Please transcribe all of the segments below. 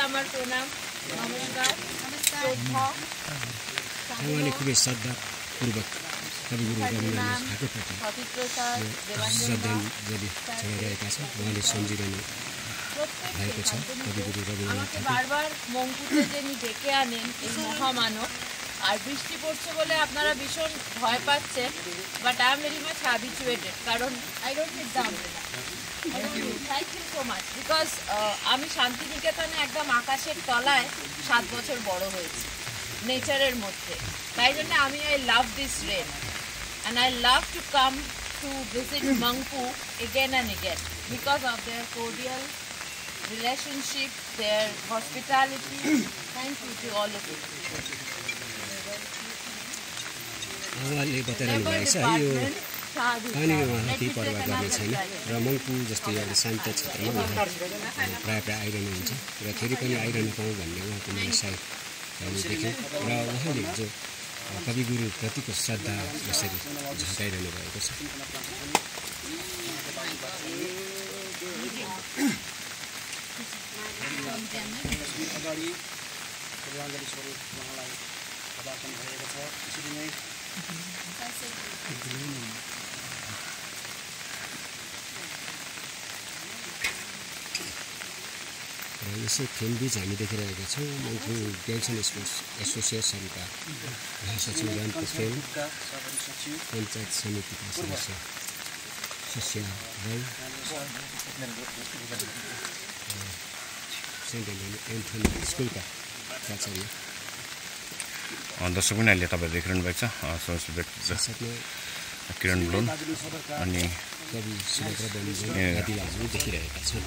আমার প্রণাম নমস্কার শ্রদ্ধা उहाँले खुबै श्रद्धापूर्वक कविगुरु रविन्द्रनाथ ठाकुरप्रति श्रद्धाञ्जली चढाइरहेका छन्। उहाँले सम्झिरहनु भएको छ कविगुरु रविन्द्रनाथ ठाकुर। বারবার মঙ্কুকে যিনি ডেকে আনেন এই মহামানব। আর বৃষ্টি পড়ছে বলে আপনারা ভীষণ ভয় পাচ্ছেন, but I am very much habituated, কারণ I don't need the umbrella. Thank you so much, because আমি শান্তিনিকেতনে একদম আকাশের তলায় 7 বছর বড় হয়েছি নেচারের মধ্যে। তাই জন্য আমি I love this rain and I love to come to visit Monku again and again because of their cordial relationship, their hospitality. Thank you to all of you. उहाँले बताइरहनु भएको छ यो पानी उहाँ केही पर्वाह गर्ने छैन र मङ्पू जस्तै एउटा शान्त क्षेत्रमा उहाँ प्रायः प्रायः आइरहनुहुन्छ र फेरि पनि आइरहनु पाऊँ भन्ने उहाँको मनसाय हामी देख्यौँ र उहाँले जो कविगुरु प्रतिको श्रद्धा यसरी झल्काइरहनु भएको छ। अगाडि श्रद्धाञ्जली स्वरूप उहाँलाई प्रदान भएको छ। त्यसरी नै र यसै फेमबीच हामी देखिरहेका छौँ मङ्पू गर्ल्स एन्ड स्पोर्ट्स एसोसिएसनका महासचिव राम पोखरेल, पञ्चायत समितिका सदस्य सुश्या राई, सेन्ट एन्थनी स्कुलका प्राचार्य, दर्शक पनि अहिले तपाईँ देखिरहनु भएको छ साथमा किरण ब्लोन अनि कवि सुभद्रा बनिजन आदिलाई हामी देखिरहेका छौँ।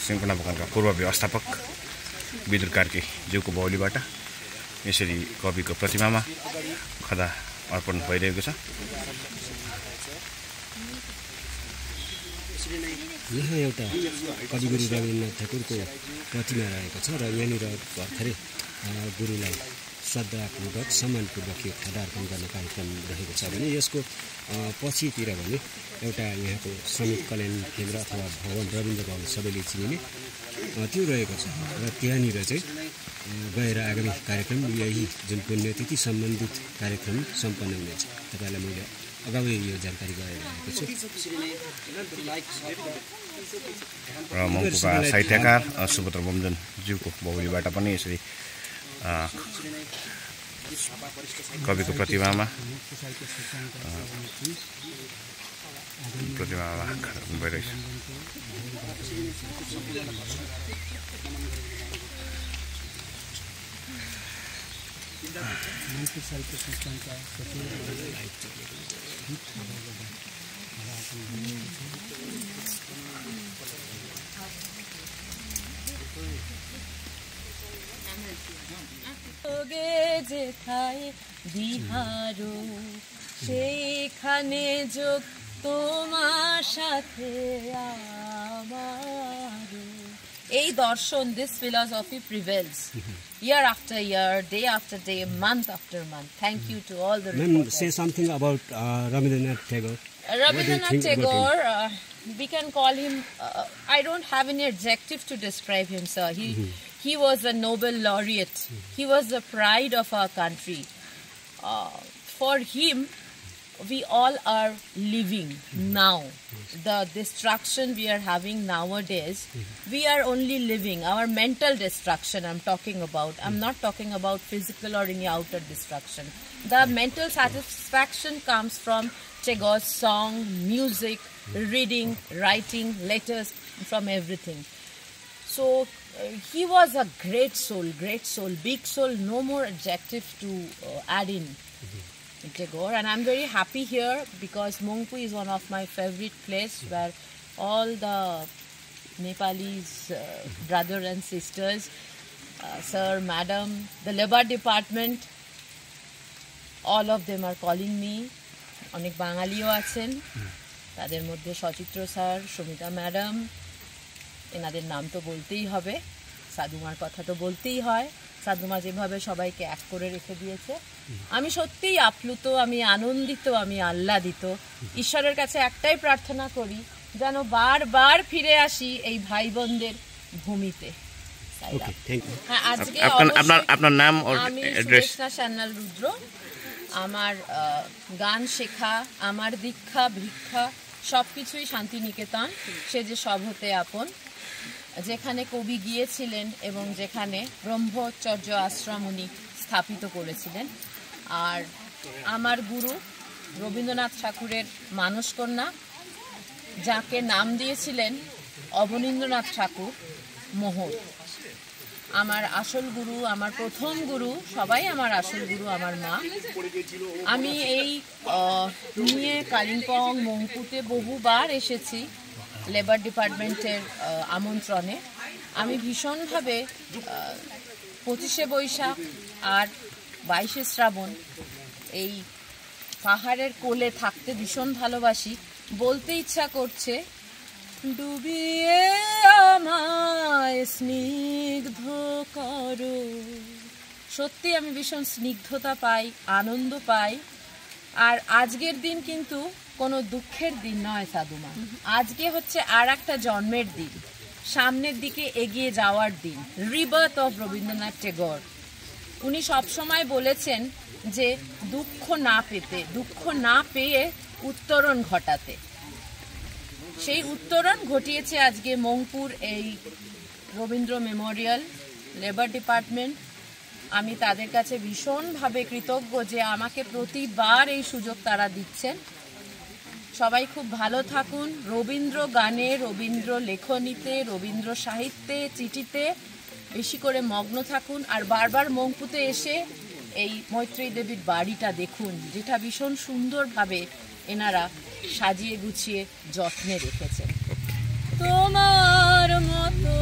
सिन्कोना बगानका पूर्व व्यवस्थापक विदुर कार्की ज्यूको बाहुलीबाट यसरी कविको प्रतिमामा खदा अर्पण भइरहेको छ। यहाँ एउटा कविगुरु रविन्द्रनाथ ठाकुरको प्रतिमा रहेको छ र यहाँनिर भर्खरै गुरुलाई श्रद्धापूर्वक सम्मानपूर्वक यो खदा अर्पण गर्ने कार्यक्रम रहेको छ भने यसको पछितिर भने एउटा यहाँको श्रमिक कल्याण केन्द्र अथवा भवन रविन्द्र भवन सबैले चिनिने त्यो रहेको छ र त्यहाँनिर चाहिँ गएर आगामी कार्यक्रम यही जुन पुण्यतिथि सम्बन्धित कार्यक्रम सम्पन्न हुनेछ। तपाईँलाई मैले अगावै यो जानकारी गराइरहेको छु। र मङ्पुका साहित्यकार सुभद्रा बमजन ज्यूको बाहुलीबाट पनि यसरी कविको प्रतिमामा भइरहेछ। যেথায় বিহারো সেখানে যোগ তোমার সাথে আমারো এই দর্শন, this philosophy prevails year after year, day after day, month after month. Thank you to all the Ma'am, say something about Rabindranath Tagore. Rabindranath Tagore, we can call him, I don't have any adjective to describe him, sir. He was a Nobel laureate. He was the pride of our country. For him, we all are living now. The destruction we are having nowadays, we are only living. Our mental destruction I'm talking about. I'm not talking about physical or any outer destruction. The mental satisfaction comes from Tagore's song, music, reading, writing, letters, from everything. So he was a great soul, big soul. No more adjective to add in Tagore. And I'm very happy here because Mongpu is one of my favorite place where all the Nepalis, brothers and sisters, sir, madam, the labor department, all of them are calling me. অনেক বাঙালিও আছেন, তাদের মধ্যে সচিত্র sir, Sumita madam, এনাদের নাম তো বলতেই হবে, সাধুমার কথা তো বলতেই হয়। সাধুমা যেভাবে সবাইকে এক করে রেখে দিয়েছে, আমি সত্যিই আপ্লুত, আমি আনন্দিত, আমি আহ্লাদিত। ঈশ্বরের কাছে একটাই প্রার্থনা করি যেন বারবার ফিরে আসি এই ভাই বোনদের ভূমিতে। ওকে থ্যাংক ইউ হ্যাঁ, আজকে আপনার নাম और আমি एड्रेस সুদেশনা সান্যাল রুদ্র। আমার গান শেখা, আমার দীক্ষা ভিক্ষা সবকিছুই শান্তিনিকেতন, সে যে সব হতে আপন, যেখানে কবি গিয়েছিলেন এবং যেখানে ব্রহ্মচর্য আশ্রম উনি স্থাপিত করেছিলেন। আর আমার গুরু রবীন্দ্রনাথ ঠাকুরের মানসকন্যা, যাকে নাম দিয়েছিলেন অবনীন্দ্রনাথ ঠাকুর মোহর। আমার আসল গুরু, আমার প্রথম গুরু, সবাই আমার আসল গুরু আমার মা। আমি এই নিয়ে কালিম্পং মংপুতে বহুবার এসেছি লেবার ডিপার্টমেন্টের আমন্ত্রণে। আমি ভীষণভাবে 25শে বৈশাখ আর 22শে শ্রাবণ এই পাহাড়ের কোলে থাকতে ভীষণ ভালোবাসি। বলতে ইচ্ছা করছে, ডুবিয়ে আমায় স্নিগ্ধ করো। সত্যি আমি ভীষণ স্নিগ্ধতা পাই, আনন্দ পাই। আর আজকের দিন কিন্তু কোনো দুঃখের দিন নয় সাধুমা, আজকে হচ্ছে আর একটা জন্মের দিন, সামনের দিকে এগিয়ে যাওয়ার দিন, রিবার্থ অফ রবীন্দ্রনাথ টেগোর। উনি সবসময় বলেছেন যে দুঃখ না পেয়ে উত্তরণ ঘটাতে। সেই উত্তরণ ঘটিয়েছে আজকে মংপুর এই রবীন্দ্র মেমোরিয়াল লেবার ডিপার্টমেন্ট। আমি তাদের কাছে ভীষণভাবে কৃতজ্ঞ যে আমাকে প্রতিবার এই সুযোগ তারা দিচ্ছেন। সবাই খুব ভালো থাকুন, রবীন্দ্র গানে, রবীন্দ্র লেখনীতে, রবীন্দ্র সাহিত্যে, চিঠিতে বেশি করে মগ্ন থাকুন। আর বারবার মংপুতে এসে এই মৈত্রেয়ী দেবীর বাড়িটা দেখুন, যেটা ভীষণ সুন্দরভাবে এনারা সাজিয়ে গুছিয়ে যত্নে রেখেছেন। তোমার মতো